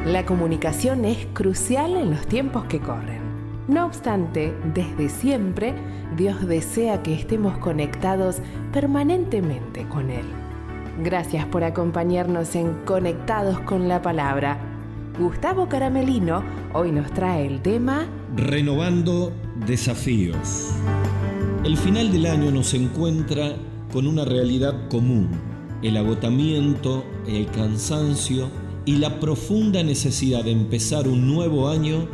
La comunicación es crucial en los tiempos que corren. No obstante, desde siempre, Dios desea que estemos conectados permanentemente con Él. Gracias por acompañarnos en Conectados con la Palabra. Gustavo Caramelino hoy nos trae el tema Renovando desafíos. El final del año nos encuentra con una realidad común: el agotamiento, el cansancio y la profunda necesidad de empezar un nuevo año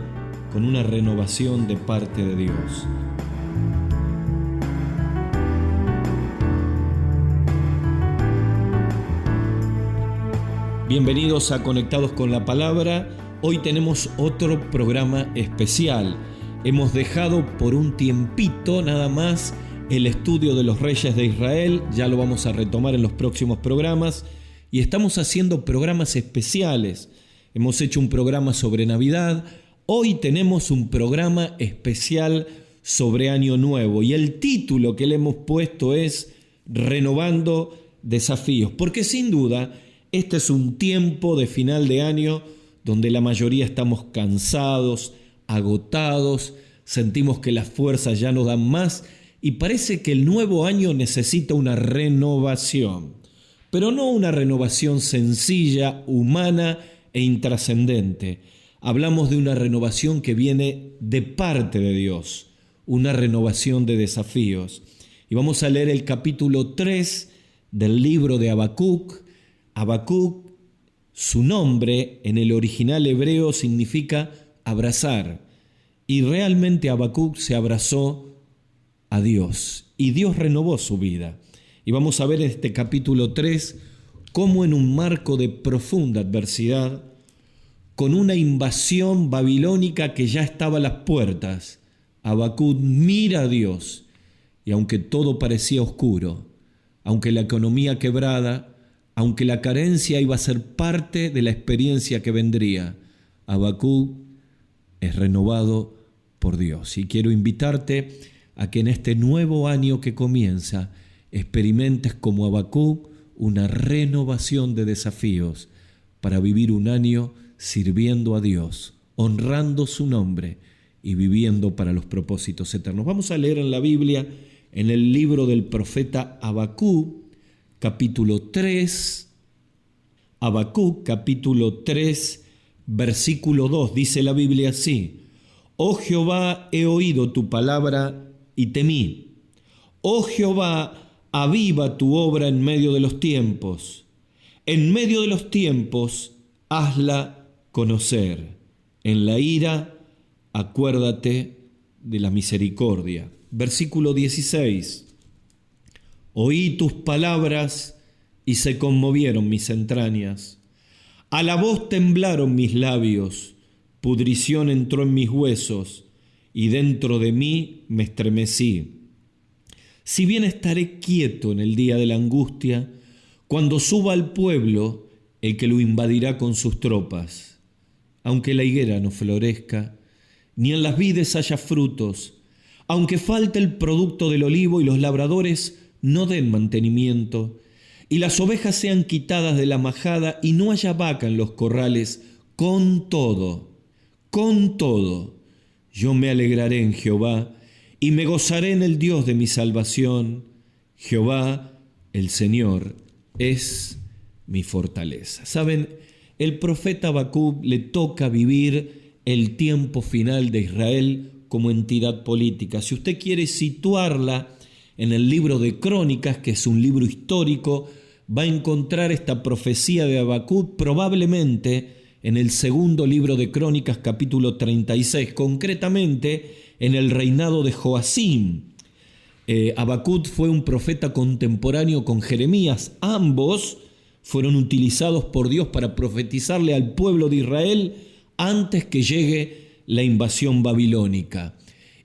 con una renovación de parte de Dios. Bienvenidos a Conectados con la Palabra. Hoy tenemos otro programa especial. Hemos dejado por un tiempito nada más el estudio de los reyes de Israel. Ya lo vamos a retomar en los próximos programas. Y estamos haciendo programas especiales. Hemos hecho un programa sobre Navidad. Hoy tenemos un programa especial sobre Año Nuevo. Y el título que le hemos puesto es Renovando desafíos. Porque sin duda, este es un tiempo de final de año donde la mayoría estamos cansados, agotados, sentimos que las fuerzas ya no dan más y parece que el nuevo año necesita una renovación. Pero no una renovación sencilla, humana e intrascendente. Hablamos de una renovación que viene de parte de Dios, una renovación de desafíos. Y vamos a leer el capítulo 3 del libro de Habacuc. Habacuc, su nombre en el original hebreo significa abrazar. Y realmente Habacuc se abrazó a Dios y Dios renovó su vida. Y vamos a ver en este capítulo 3 cómo en un marco de profunda adversidad, con una invasión babilónica que ya estaba a las puertas, Habacuc mira a Dios y aunque todo parecía oscuro, aunque la economía quebrada, aunque la carencia iba a ser parte de la experiencia que vendría, Habacuc es renovado por Dios. Y quiero invitarte a que en este nuevo año que comienza, experimentes como Habacuc una renovación de desafíos para vivir un año sirviendo a Dios, honrando su nombre y viviendo para los propósitos eternos. Vamos a leer en la Biblia, en el libro del profeta Habacuc, capítulo 3. Habacuc, capítulo 3, versículo 2, dice la Biblia así: Oh Jehová, he oído tu palabra y temí. Oh Jehová, aviva tu obra en medio de los tiempos. En medio de los tiempos, hazla conocer. En la ira, acuérdate de la misericordia. Versículo 16. Oí tus palabras y se conmovieron mis entrañas. A la voz temblaron mis labios, pudrición entró en mis huesos, y dentro de mí me estremecí. Si bien estaré quieto en el día de la angustia, cuando suba al pueblo, el que lo invadirá con sus tropas. Aunque la higuera no florezca, ni en las vides haya frutos, aunque falte el producto del olivo y los labradores no den mantenimiento, y las ovejas sean quitadas de la majada y no haya vaca en los corrales, con todo, yo me alegraré en Jehová y me gozaré en el Dios de mi salvación. Jehová, el Señor, es mi fortaleza. Saben, el profeta Habacuc le toca vivir el tiempo final de Israel como entidad política. Si usted quiere situarla en el libro de Crónicas, que es un libro histórico, va a encontrar esta profecía de Habacuc probablemente en el segundo libro de Crónicas, capítulo 36, concretamente en el reinado de Joacim. Habacuc fue un profeta contemporáneo con Jeremías. Ambos fueron utilizados por Dios para profetizarle al pueblo de Israel antes que llegue la invasión babilónica.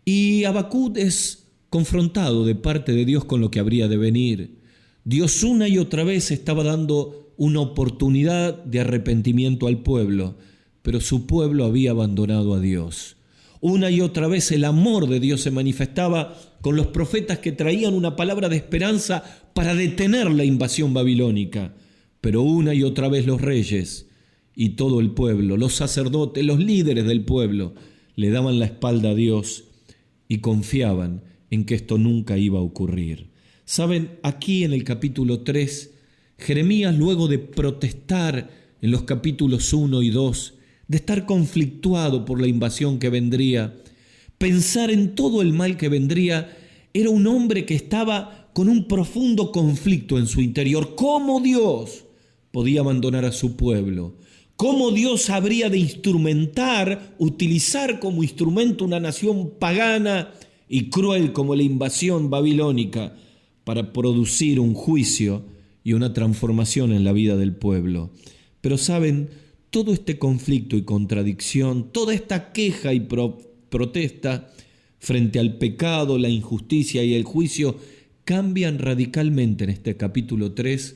Y Habacuc es confrontado de parte de Dios con lo que habría de venir. Dios una y otra vez estaba dando una oportunidad de arrepentimiento al pueblo, pero su pueblo había abandonado a Dios. Una y otra vez el amor de Dios se manifestaba con los profetas que traían una palabra de esperanza para detener la invasión babilónica. Pero una y otra vez los reyes y todo el pueblo, los sacerdotes, los líderes del pueblo, le daban la espalda a Dios y confiaban en que esto nunca iba a ocurrir. Saben, aquí en el capítulo 3, Jeremías, luego de protestar en los capítulos 1 y 2, de estar conflictuado por la invasión que vendría, pensar en todo el mal que vendría, era un hombre que estaba con un profundo conflicto en su interior. ¿Cómo Dios podía abandonar a su pueblo? ¿Cómo Dios habría de utilizar como instrumento una nación pagana y cruel como la invasión babilónica para producir un juicio y una transformación en la vida del pueblo? Pero saben, todo este conflicto y contradicción, toda esta queja y protesta frente al pecado, la injusticia y el juicio cambian radicalmente en este capítulo 3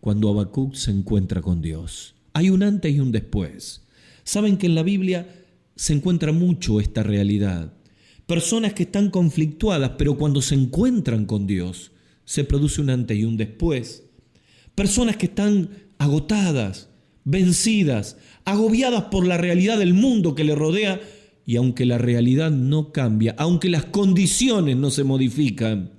cuando Habacuc se encuentra con Dios. Hay un antes y un después. Saben que en la Biblia se encuentra mucho esta realidad. Personas que están conflictuadas, pero cuando se encuentran con Dios, se produce un antes y un después. Personas que están agotadas, vencidas, agobiadas por la realidad del mundo que le rodea, y aunque la realidad no cambia, aunque las condiciones no se modifican,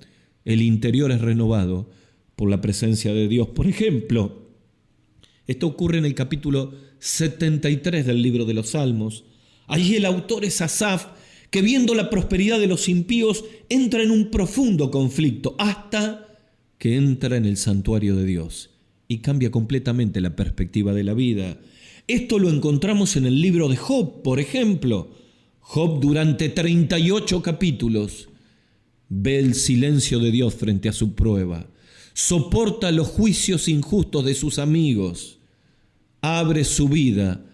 el interior es renovado por la presencia de Dios. Por ejemplo, esto ocurre en el capítulo 73 del libro de los Salmos. Allí el autor es Asaf, que viendo la prosperidad de los impíos entra en un profundo conflicto hasta que entra en el santuario de Dios y cambia completamente la perspectiva de la vida. Esto lo encontramos en el libro de Job, por ejemplo. Job, durante 38 capítulos, ve el silencio de Dios frente a su prueba, soporta los juicios injustos de sus amigos, abre su vida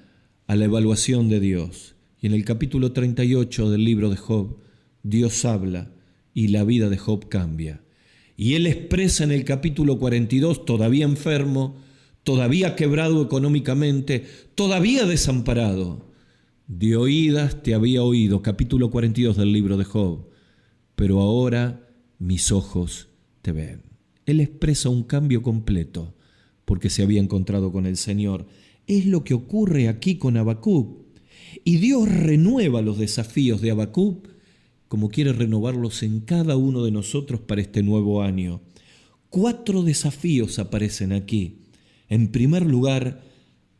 a la evaluación de Dios. Y en el capítulo 38 del libro de Job, Dios habla y la vida de Job cambia. Y él expresa en el capítulo 42, todavía enfermo, todavía quebrado económicamente, todavía desamparado: de oídas te había oído, capítulo 42 del libro de Job, pero ahora mis ojos te ven. Él expresa un cambio completo porque se había encontrado con el Señor. Es lo que ocurre aquí con Habacuc. Y Dios renueva los desafíos de Habacuc como quiere renovarlos en cada uno de nosotros para este nuevo año. 4 desafíos aparecen aquí. En primer lugar,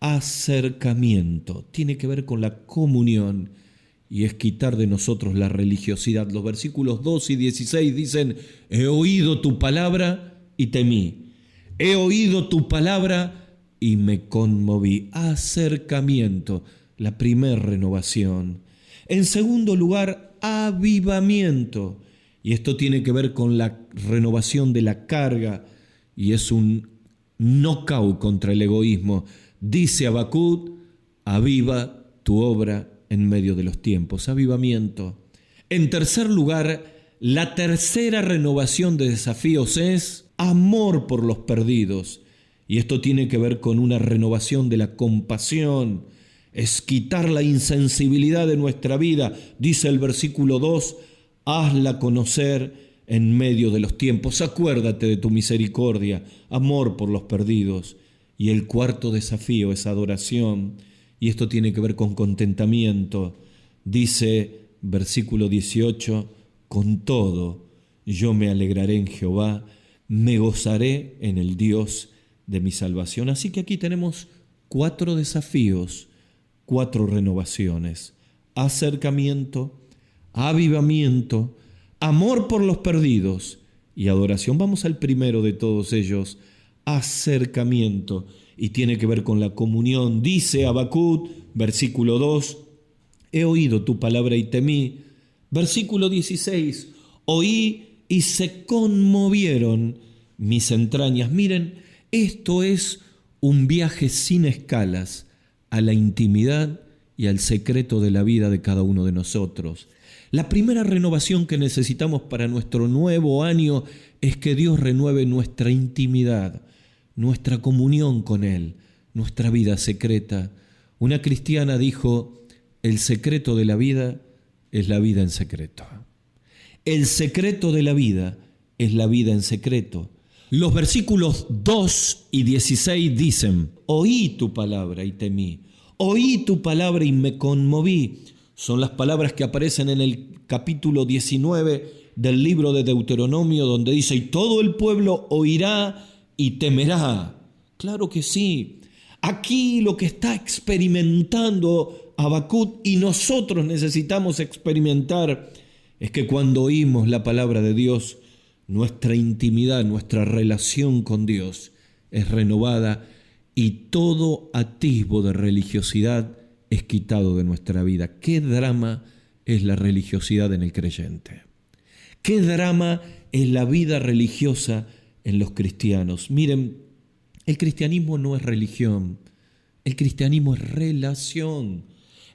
acercamiento. Tiene que ver con la comunión y es quitar de nosotros la religiosidad. Los versículos 2 y 16 dicen: he oído tu palabra y temí. He oído tu palabra y me conmoví. Acercamiento, la primera renovación. En segundo lugar, avivamiento. Y esto tiene que ver con la renovación de la carga y es un knockout contra el egoísmo. Dice Habacuc: aviva tu obra en medio de los tiempos. Avivamiento. En tercer lugar, la tercera renovación de desafíos es amor por los perdidos. Y esto tiene que ver con una renovación de la compasión. Es quitar la insensibilidad de nuestra vida. Dice el versículo 2, hazla conocer en medio de los tiempos. Acuérdate de tu misericordia, amor por los perdidos. Y el cuarto desafío es adoración. Y esto tiene que ver con contentamiento. Dice versículo 18, con todo yo me alegraré en Jehová, me gozaré en el Dios de mi salvación. Así que aquí tenemos 4 desafíos, 4 renovaciones: acercamiento, avivamiento, amor por los perdidos y adoración. Vamos al primero de todos ellos, acercamiento, y tiene que ver con la comunión. Dice Habacuc, versículo 2, he oído tu palabra y temí. Versículo 16, oí y se conmovieron mis entrañas. Miren, esto es un viaje sin escalas a la intimidad y al secreto de la vida de cada uno de nosotros. La primera renovación que necesitamos para nuestro nuevo año es que Dios renueve nuestra intimidad, nuestra comunión con Él, nuestra vida secreta. Una cristiana dijo: el secreto de la vida es la vida en secreto. El secreto de la vida es la vida en secreto. Los versículos 2 y 16 dicen: oí tu palabra y temí, oí tu palabra y me conmoví. Son las palabras que aparecen en el capítulo 19 del libro de Deuteronomio, donde dice: y todo el pueblo oirá y temerá. Claro que sí. Aquí lo que está experimentando Habacuc, y nosotros necesitamos experimentar, es que cuando oímos la palabra de Dios, nuestra intimidad, nuestra relación con Dios es renovada y todo atisbo de religiosidad es quitado de nuestra vida. ¿Qué drama es la religiosidad en el creyente? ¿Qué drama es la vida religiosa en los cristianos? Miren, el cristianismo no es religión, el cristianismo es relación.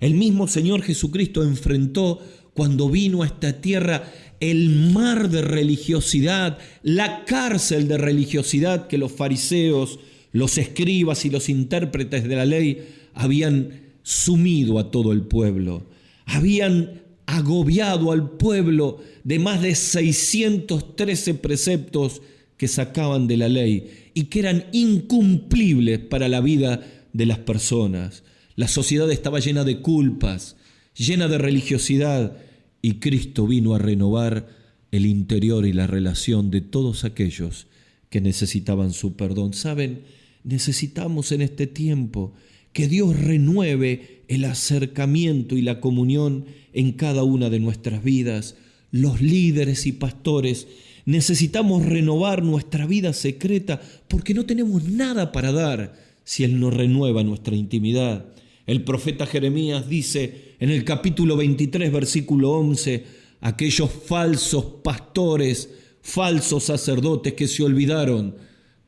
El mismo Señor Jesucristo enfrentó, cuando vino a esta tierra, el mar de religiosidad, la cárcel de religiosidad que los fariseos, los escribas y los intérpretes de la ley habían sumido a todo el pueblo. Habían agobiado al pueblo de más de 613 preceptos que sacaban de la ley y que eran incumplibles para la vida de las personas. La sociedad estaba llena de culpas, llena de religiosidad, y Cristo vino a renovar el interior y la relación de todos aquellos que necesitaban su perdón. ¿Saben? Necesitamos en este tiempo que Dios renueve el acercamiento y la comunión en cada una de nuestras vidas. Los líderes y pastores necesitamos renovar nuestra vida secreta, porque no tenemos nada para dar si Él no renueva nuestra intimidad. El profeta Jeremías dice en el capítulo 23, versículo 11, aquellos falsos pastores, falsos sacerdotes que se olvidaron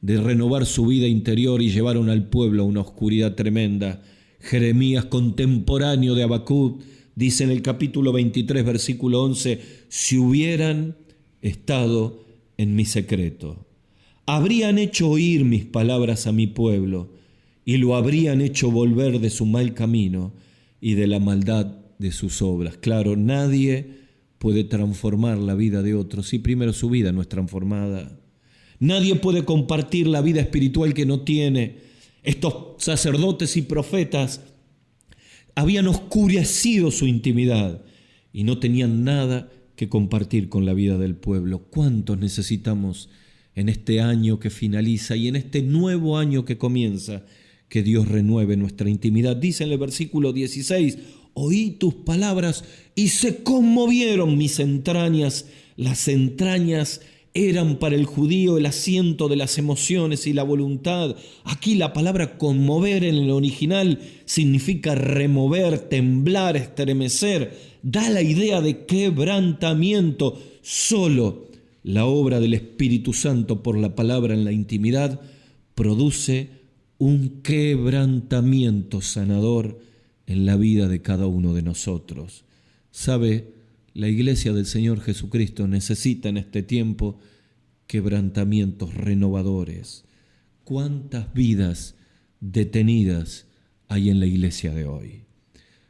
de renovar su vida interior y llevaron al pueblo a una oscuridad tremenda. Jeremías, contemporáneo de Habacuc, dice en el capítulo 23, versículo 11, si hubieran estado en mi secreto, habrían hecho oír mis palabras a mi pueblo, y lo habrían hecho volver de su mal camino y de la maldad de sus obras. Claro, nadie puede transformar la vida de otros si primero su vida no es transformada. Nadie puede compartir la vida espiritual que no tiene. Estos sacerdotes y profetas habían oscurecido su intimidad y no tenían nada que compartir con la vida del pueblo. ¿Cuántos necesitamos en este año que finaliza y en este nuevo año que comienza que Dios renueve nuestra intimidad? Dice en el versículo 16, oí tus palabras y se conmovieron mis entrañas. Las entrañas eran para el judío el asiento de las emociones y la voluntad. Aquí la palabra conmover en el original significa remover, temblar, estremecer. Da la idea de quebrantamiento. Solo la obra del Espíritu Santo por la palabra en la intimidad produce un quebrantamiento sanador en la vida de cada uno de nosotros. ¿Sabe? La iglesia del Señor Jesucristo necesita en este tiempo quebrantamientos renovadores. ¿Cuántas vidas detenidas hay en la iglesia de hoy?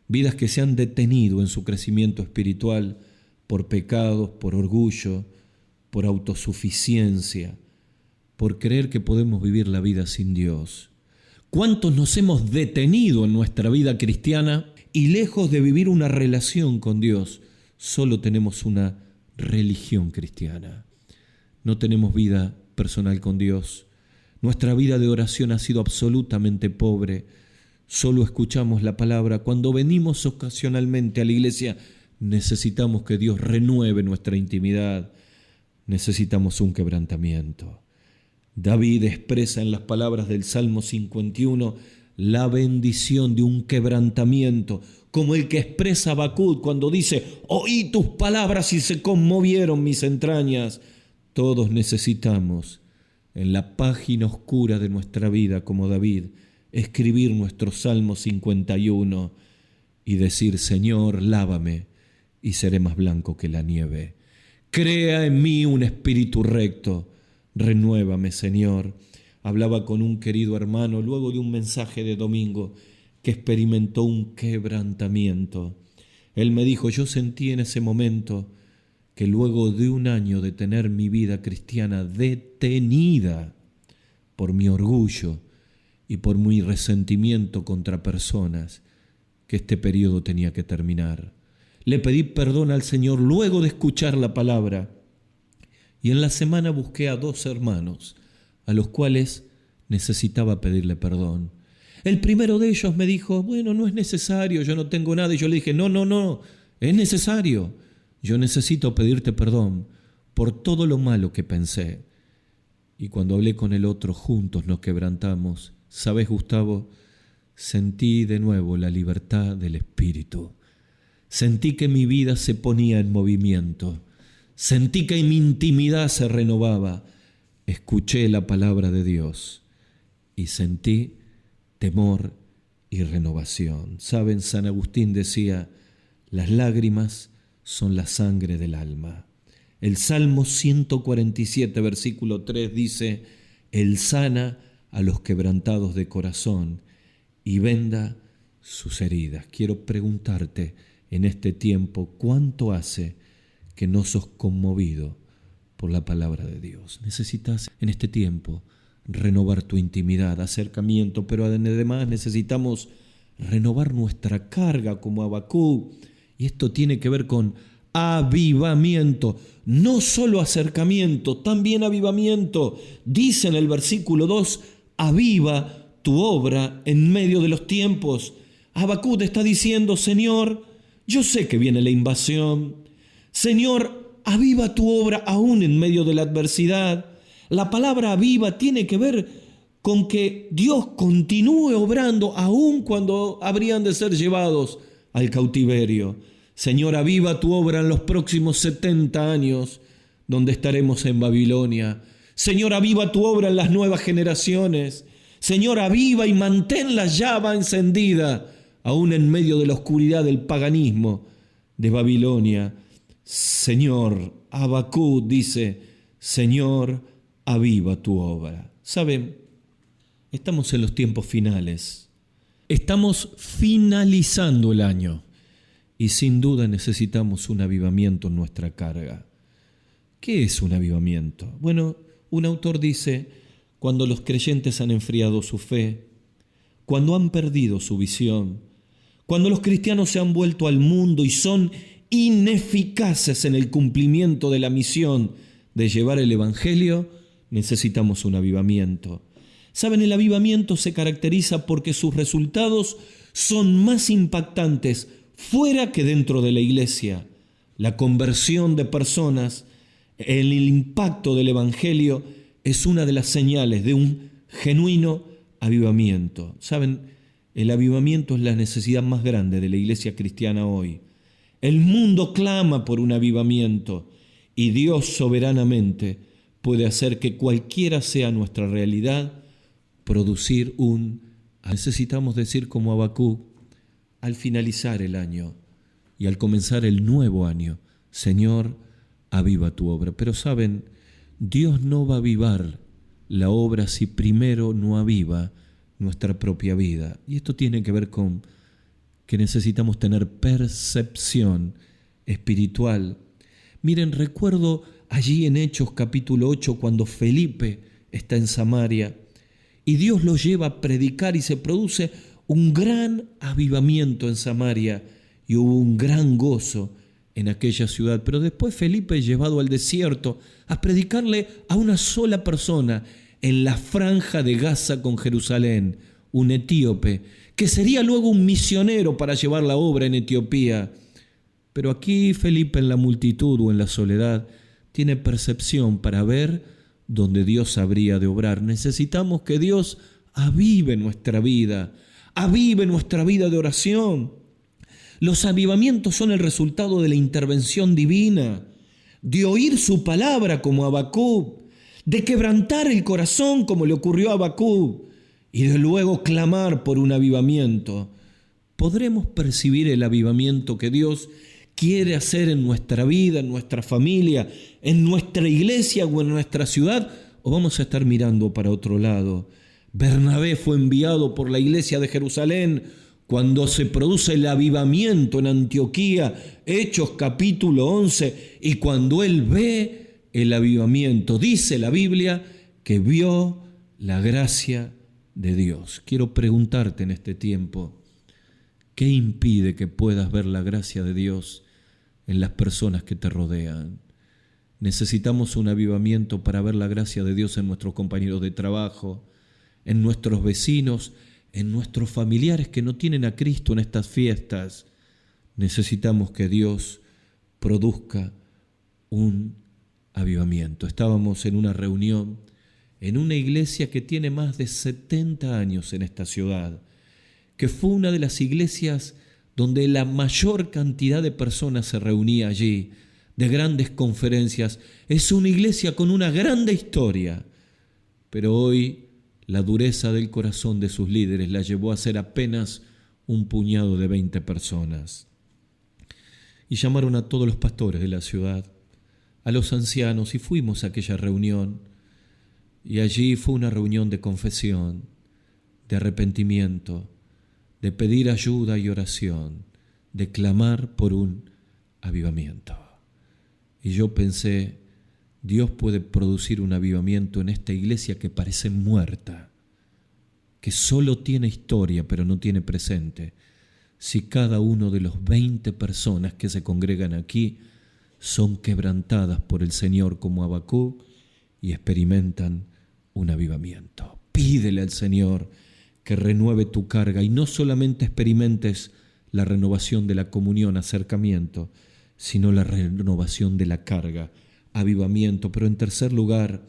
Vidas que se han detenido en su crecimiento espiritual por pecados, por orgullo, por autosuficiencia, por creer que podemos vivir la vida sin Dios. ¿Cuántos nos hemos detenido en nuestra vida cristiana y lejos de vivir una relación con Dios, solo tenemos una religión cristiana? No tenemos vida personal con Dios. Nuestra vida de oración ha sido absolutamente pobre. Solo escuchamos la palabra. Cuando venimos ocasionalmente a la iglesia, necesitamos que Dios renueve nuestra intimidad. Necesitamos un quebrantamiento. David expresa en las palabras del Salmo 51 la bendición de un quebrantamiento, como el que expresa Habacuc cuando dice, oí tus palabras y se conmovieron mis entrañas. Todos necesitamos, en la página oscura de nuestra vida, como David, escribir nuestro Salmo 51 y decir, Señor, lávame y seré más blanco que la nieve. Crea en mí un espíritu recto. Renuévame, Señor. Hablaba con un querido hermano luego de un mensaje de domingo que experimentó un quebrantamiento. Él me dijo, yo sentí en ese momento que luego de un año de tener mi vida cristiana detenida por mi orgullo y por mi resentimiento contra personas, que este periodo tenía que terminar. Le pedí perdón al Señor luego de escuchar la palabra, y en la semana busqué a 2 hermanos a los cuales necesitaba pedirle perdón. El primero de ellos me dijo, bueno, no es necesario, yo no tengo nada. Y yo le dije, no, es necesario. Yo necesito pedirte perdón por todo lo malo que pensé. Y cuando hablé con el otro, juntos nos quebrantamos. ¿Sabes, Gustavo? Sentí de nuevo la libertad del Espíritu. Sentí que mi vida se ponía en movimiento. Sentí que mi intimidad se renovaba. Escuché la palabra de Dios y sentí temor y renovación. ¿Saben? San Agustín decía, las lágrimas son la sangre del alma. El Salmo 147, versículo 3 dice, Él sana a los quebrantados de corazón y venda sus heridas. Quiero preguntarte en este tiempo, ¿cuánto hace que no sos conmovido por la palabra de Dios? Necesitas en este tiempo renovar tu intimidad, acercamiento, pero además necesitamos renovar nuestra carga como Habacuc. Y esto tiene que ver con avivamiento, no solo acercamiento, también avivamiento. Dice en el versículo 2, aviva tu obra en medio de los tiempos. Habacuc está diciendo, Señor, yo sé que viene la invasión. Señor, aviva tu obra aún en medio de la adversidad. La palabra aviva tiene que ver con que Dios continúe obrando aún cuando habrían de ser llevados al cautiverio. Señor, aviva tu obra en los próximos 70 años, donde estaremos en Babilonia. Señor, aviva tu obra en las nuevas generaciones. Señor, aviva y mantén la llama encendida, aún en medio de la oscuridad del paganismo de Babilonia. Señor, Habacuc dice, Señor, aviva tu obra. ¿Saben? Estamos en los tiempos finales. Estamos finalizando el año y sin duda necesitamos un avivamiento en nuestra carga. ¿Qué es un avivamiento? Bueno, un autor dice, cuando los creyentes han enfriado su fe, cuando han perdido su visión, cuando los cristianos se han vuelto al mundo y son ineficaces en el cumplimiento de la misión de llevar el Evangelio, necesitamos un avivamiento. ¿Saben? El avivamiento se caracteriza porque sus resultados son más impactantes fuera que dentro de la iglesia. La conversión de personas, el impacto del Evangelio es una de las señales de un genuino avivamiento. ¿Saben? El avivamiento es la necesidad más grande de la iglesia cristiana hoy. El mundo clama por un avivamiento y Dios soberanamente puede hacer que cualquiera sea nuestra realidad, producir necesitamos decir como Habacuc, al finalizar el año y al comenzar el nuevo año, Señor, aviva tu obra. Pero saben, Dios no va a avivar la obra si primero no aviva nuestra propia vida. Y esto tiene que ver con que necesitamos tener percepción espiritual. Miren, recuerdo allí en Hechos capítulo 8 cuando Felipe está en Samaria y Dios lo lleva a predicar y se produce un gran avivamiento en Samaria y hubo un gran gozo en aquella ciudad. Pero después Felipe es llevado al desierto a predicarle a una sola persona en la franja de Gaza con Jerusalén, un etíope, que sería luego un misionero para llevar la obra en Etiopía. Pero aquí Felipe en la multitud o en la soledad tiene percepción para ver dónde Dios habría de obrar. Necesitamos que Dios avive nuestra vida de oración. Los avivamientos son el resultado de la intervención divina, de oír su palabra como Habacuc, de quebrantar el corazón como le ocurrió a Habacuc y de luego clamar por un avivamiento. ¿Podremos percibir el avivamiento que Dios quiere hacer en nuestra vida, en nuestra familia, en nuestra iglesia o en nuestra ciudad? ¿O vamos a estar mirando para otro lado? Bernabé fue enviado por la iglesia de Jerusalén cuando se produce el avivamiento en Antioquía, Hechos capítulo 11, y cuando él ve el avivamiento, dice la Biblia que vio la gracia de Dios. Quiero preguntarte en este tiempo, ¿qué impide que puedas ver la gracia de Dios en las personas que te rodean? Necesitamos un avivamiento para ver la gracia de Dios en nuestros compañeros de trabajo, en nuestros vecinos, en nuestros familiares que no tienen a Cristo en estas fiestas. Necesitamos que Dios produzca un avivamiento. Estábamos en una reunión en una iglesia que tiene más de 70 años en esta ciudad, que fue una de las iglesias donde la mayor cantidad de personas se reunía allí, de grandes conferencias. Es una iglesia con una grande historia, pero hoy la dureza del corazón de sus líderes la llevó a ser apenas un puñado de 20 personas. Y llamaron a todos los pastores de la ciudad, a los ancianos, y fuimos a aquella reunión. Y allí fue una reunión de confesión, de arrepentimiento, de pedir ayuda y oración, de clamar por un avivamiento. Y yo pensé, Dios puede producir un avivamiento en esta iglesia que parece muerta, que solo tiene historia pero no tiene presente, si cada uno de los 20 personas que se congregan aquí son quebrantadas por el Señor como Habacuc y experimentan un avivamiento. Pídele al Señor que renueve tu carga y no solamente experimentes la renovación de la comunión, acercamiento, sino la renovación de la carga, avivamiento. Pero en tercer lugar,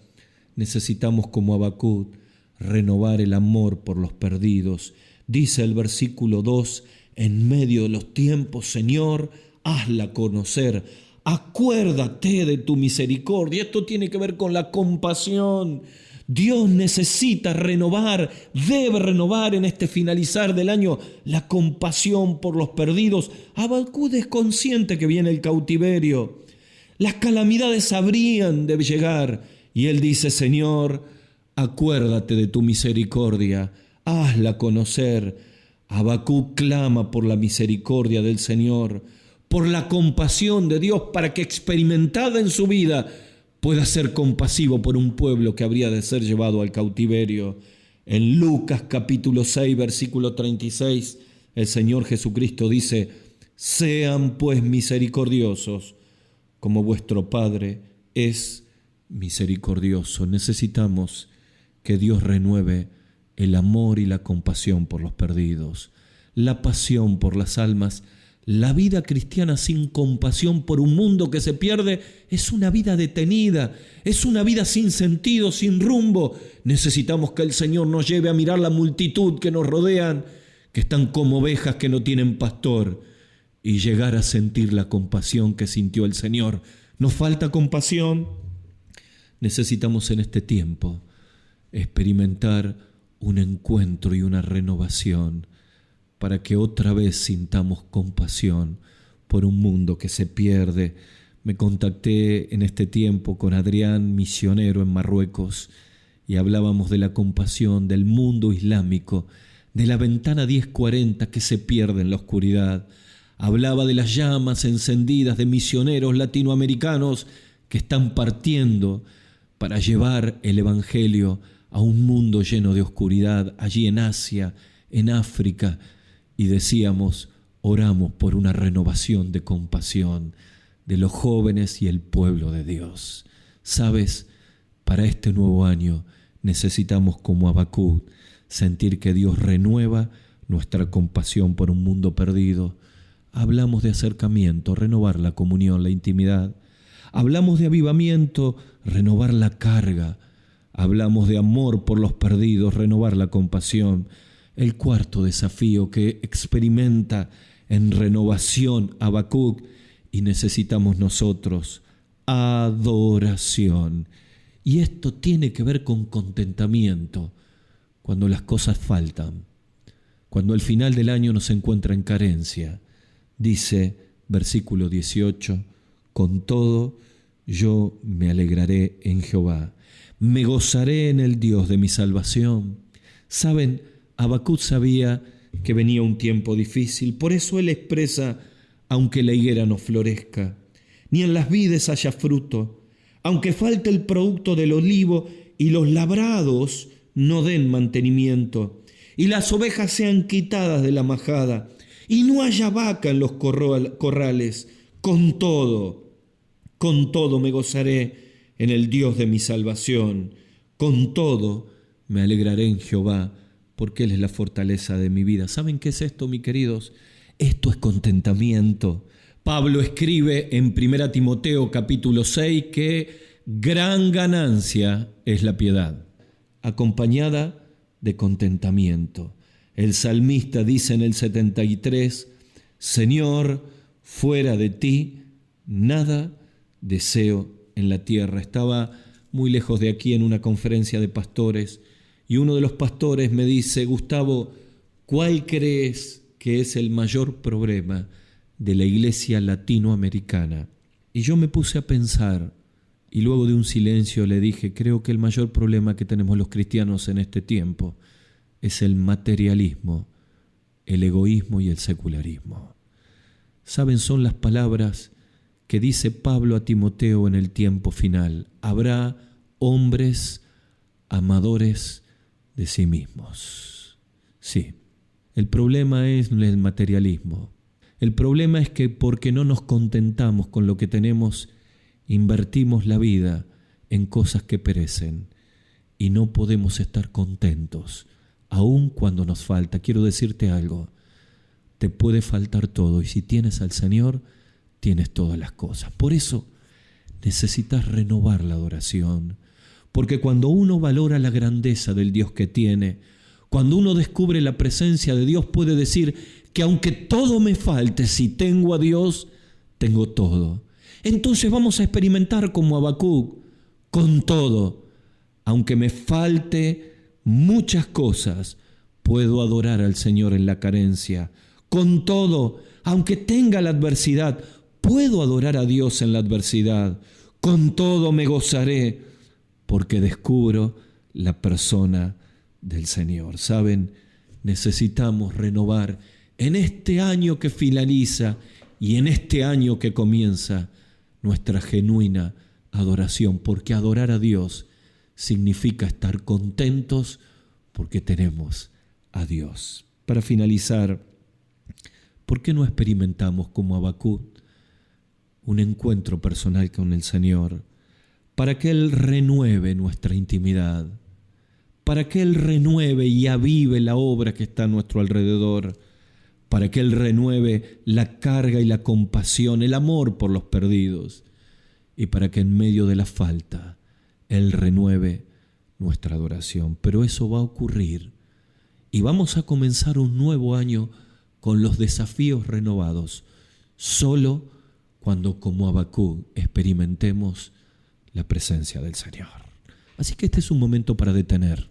necesitamos como Habacuc renovar el amor por los perdidos. Dice el versículo 2, en medio de los tiempos, Señor, hazla conocer, acuérdate de tu misericordia. Esto tiene que ver con la compasión. Dios necesita renovar, debe renovar en este finalizar del año la compasión por los perdidos. Habacuc es consciente que viene el cautiverio. Las calamidades habrían de llegar. Y él dice, Señor, acuérdate de tu misericordia, hazla conocer. Habacuc clama por la misericordia del Señor, por la compasión de Dios, para que experimentada en su vida pueda ser compasivo por un pueblo que habría de ser llevado al cautiverio. En Lucas capítulo 6, versículo 36, el Señor Jesucristo dice, sean pues misericordiosos, como vuestro Padre es misericordioso. Necesitamos que Dios renueve el amor y la compasión por los perdidos, la pasión por las almas. La vida cristiana sin compasión por un mundo que se pierde es una vida detenida, es una vida sin sentido, sin rumbo. Necesitamos que el Señor nos lleve a mirar la multitud que nos rodean, que están como ovejas que no tienen pastor, y llegar a sentir la compasión que sintió el Señor. ¿Nos falta compasión? Necesitamos en este tiempo experimentar un encuentro y una renovación para que otra vez sintamos compasión por un mundo que se pierde. Me contacté en este tiempo con Adrián, misionero en Marruecos, y hablábamos de la compasión del mundo islámico, de la ventana 1040 que se pierde en la oscuridad. Hablaba de las llamas encendidas de misioneros latinoamericanos que están partiendo para llevar el evangelio a un mundo lleno de oscuridad, allí en Asia, en África. Y decíamos, oramos por una renovación de compasión de los jóvenes y el pueblo de Dios. ¿Sabes? Para este nuevo año necesitamos como Habacuc sentir que Dios renueva nuestra compasión por un mundo perdido. Hablamos de acercamiento, renovar la comunión, la intimidad. Hablamos de avivamiento, renovar la carga. Hablamos de amor por los perdidos, renovar la compasión. El cuarto desafío que experimenta en renovación Habacuc, y necesitamos nosotros, adoración. Y esto tiene que ver con contentamiento cuando las cosas faltan, cuando el final del año nos encuentra en carencia. Dice, versículo 18, con todo yo me alegraré en Jehová, me gozaré en el Dios de mi salvación. ¿Saben? Habacuc sabía que venía un tiempo difícil. Por eso él expresa: aunque la higuera no florezca, ni en las vides haya fruto, aunque falte el producto del olivo y los labrados no den mantenimiento, y las ovejas sean quitadas de la majada, y no haya vaca en los corrales, con todo me gozaré en el Dios de mi salvación, con todo me alegraré en Jehová, porque Él es la fortaleza de mi vida. ¿Saben qué es esto, mis queridos? Esto es contentamiento. Pablo escribe en 1 Timoteo capítulo 6 que gran ganancia es la piedad, acompañada de contentamiento. El salmista dice en el 73: Señor, fuera de ti nada deseo en la tierra. Estaba muy lejos de aquí en una conferencia de pastores y uno de los pastores me dice: Gustavo, ¿cuál crees que es el mayor problema de la iglesia latinoamericana? Y yo me puse a pensar y luego de un silencio le dije: creo que el mayor problema que tenemos los cristianos en este tiempo es el materialismo, el egoísmo y el secularismo. ¿Saben? Son las palabras que dice Pablo a Timoteo en el tiempo final. Habrá hombres amadores de sí mismos. Sí, el problema es el materialismo. El problema es que porque no nos contentamos con lo que tenemos, invertimos la vida en cosas que perecen y no podemos estar contentos, aun cuando nos falta. Quiero decirte algo, te puede faltar todo y si tienes al Señor, tienes todas las cosas. Por eso necesitas renovar la adoración, porque cuando uno valora la grandeza del Dios que tiene, cuando uno descubre la presencia de Dios, puede decir que aunque todo me falte, si tengo a Dios, tengo todo. Entonces vamos a experimentar como Habacuc, con todo, aunque me falte muchas cosas, puedo adorar al Señor en la carencia. Con todo, aunque tenga la adversidad, puedo adorar a Dios en la adversidad. Con todo me gozaré, porque descubro la persona del Señor. ¿Saben? Necesitamos renovar en este año que finaliza y en este año que comienza nuestra genuina adoración, porque adorar a Dios significa estar contentos porque tenemos a Dios. Para finalizar, ¿por qué no experimentamos como Habacuc un encuentro personal con el Señor, para que Él renueve nuestra intimidad, para que Él renueve y avive la obra que está a nuestro alrededor, para que Él renueve la carga y la compasión, el amor por los perdidos, y para que en medio de la falta Él renueve nuestra adoración? Pero eso va a ocurrir y vamos a comenzar un nuevo año con los desafíos renovados, solo cuando como Habacuc experimentemos la presencia del Señor. Así que este es un momento para detener.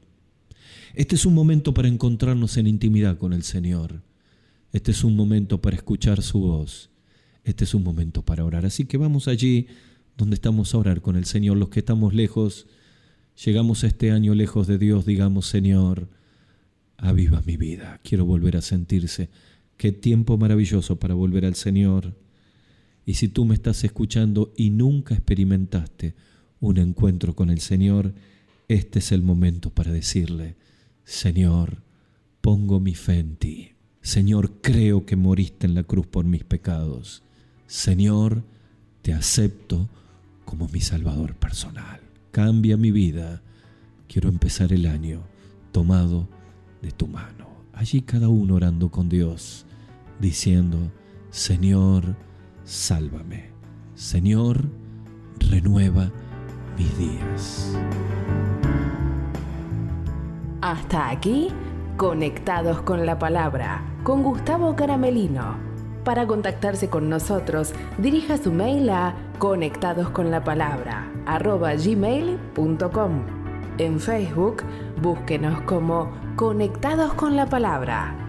Este es un momento para encontrarnos en intimidad con el Señor. Este es un momento para escuchar su voz. Este es un momento para orar. Así que vamos allí donde estamos a orar con el Señor. Los que estamos lejos, llegamos a este año lejos de Dios, digamos: Señor, aviva mi vida. Quiero volver a sentirse. Qué tiempo maravilloso para volver al Señor. Y si tú me estás escuchando y nunca experimentaste un encuentro con el Señor, este es el momento para decirle: Señor, pongo mi fe en ti. Señor, creo que moriste en la cruz por mis pecados. Señor, te acepto como mi Salvador personal. Cambia mi vida. Quiero empezar el año tomado de tu mano. Allí cada uno orando con Dios, diciendo: Señor, sálvame. Señor, renueva mis días. Hasta aquí, Conectados con la Palabra, con Gustavo Caramelino. Para contactarse con nosotros, dirija su mail a conectadosconlapalabra@gmail.com. En Facebook, búsquenos como Conectados con la Palabra.